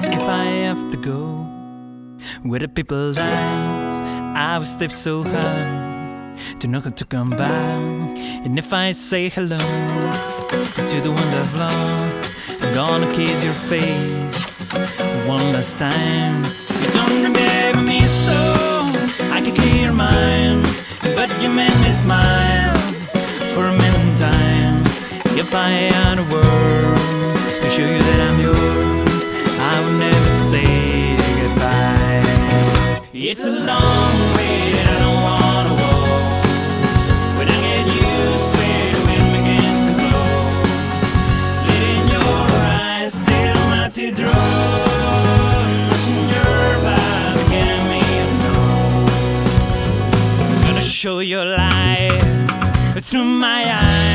If I have to go where the people dance, I will step so high to know how to come back. And if I say hello to the one I've lost, I'm gonna kiss your face one last time. You don't remember me so I can clear your mind, but you made me smile for a million times. If I had a word to show you that I'm yours, I would never say goodbye. It's a long way that I don't wanna walk. When I get used to it, the wind begins to blow. Letting your eyes still my teardrops, watching your path getting me alone. I'm gonna show your light through my eyes.